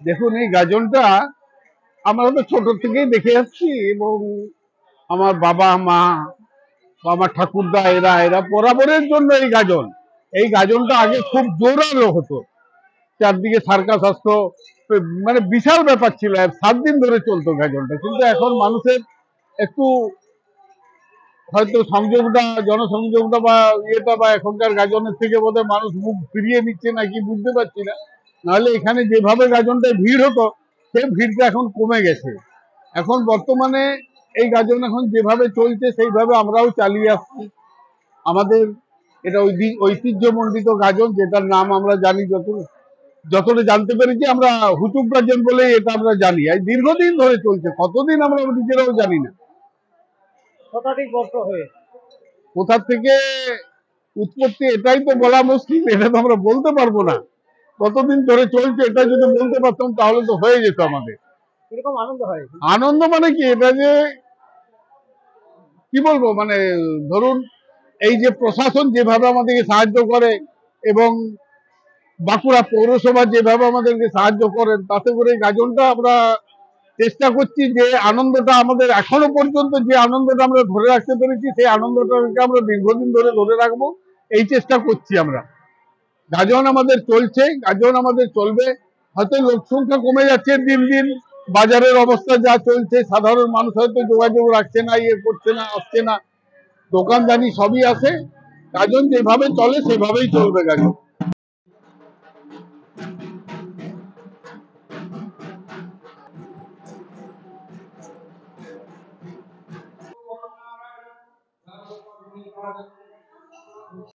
দেখুন, এই গাজনটা আমরা তো ছোট থেকেই দেখে আসছি এবং আমার বাবা মা, আমার ঠাকুরদা এরা বরাবরের জন্য এই গাজনটা আগে খুব জোরালো হতো। চারদিকে সার্কাস আসতো, মানে বিশাল ব্যাপার ছিল। 7 দিন ধরে চলতো গাজনটা। কিন্তু এখন মানুষের একটু হয়তো জনসংযোগটা বা বা এখনকার গাজনের থেকে বোধহয় মানুষ মুখ ফিরিয়ে নিচ্ছে নাকি বুঝতে পারছি না। নাহলে এখানে যেভাবে গাজনটায় ভিড় হতো, সেই ভিড়টা এখন কমে গেছে। এখন বর্তমানে এই গাজন এখন যেভাবে চলছে সেইভাবে আমরাও চালিয়ে আসছি। আমাদের এটা ঐতিহ্যমণ্ডিত গাজন, যেটার নাম আমরা জানি, যতটা জানতে পেরেছি আমরা হুতুক গাজন বলে এটা আমরা জানি। এই দীর্ঘদিন ধরে চলছে, কতদিন আমরা নিজেরাও জানি না। কোথা থেকে উৎপত্তি এটাই তো বলা মুশকিল, এটা তো আমরা বলতে পারবো না। কতদিন ধরে চলছে এটা যদি বলতে পারতাম তাহলে তো হয়ে যেত আমাদের। আনন্দ মানে কি, এটা যে কি বলবো, মানে ধরুন এই যে প্রশাসন যেভাবে আমাদেরকে সাহায্য করে এবং বাঁকুড়া পৌরসভা যেভাবে আমাদেরকে সাহায্য করেন, তাতে করে গাজনটা আমরা চেষ্টা করছি যে আনন্দটা আমাদের এখনো পর্যন্ত যে আনন্দটা আমরা ধরে রাখতে পেরেছি, সেই আনন্দটাকে আমরা দীর্ঘদিন ধরে ধরে রাখবো, এই চেষ্টা করছি আমরা। গাজন আমাদের চলছে, গাজন আমাদের চলবে। হয়তো লোক সংখ্যা কমে যাচ্ছে দিন দিন, বাজারের অবস্থা যা চলছে, সাধারণ মানুষ হয়তো যোগাযোগ রাখছে না, করছে না, আসছে না। দোকানদানি সবই আছে। গাজন যেভাবে চলে সেভাবেই চলবে গাজন।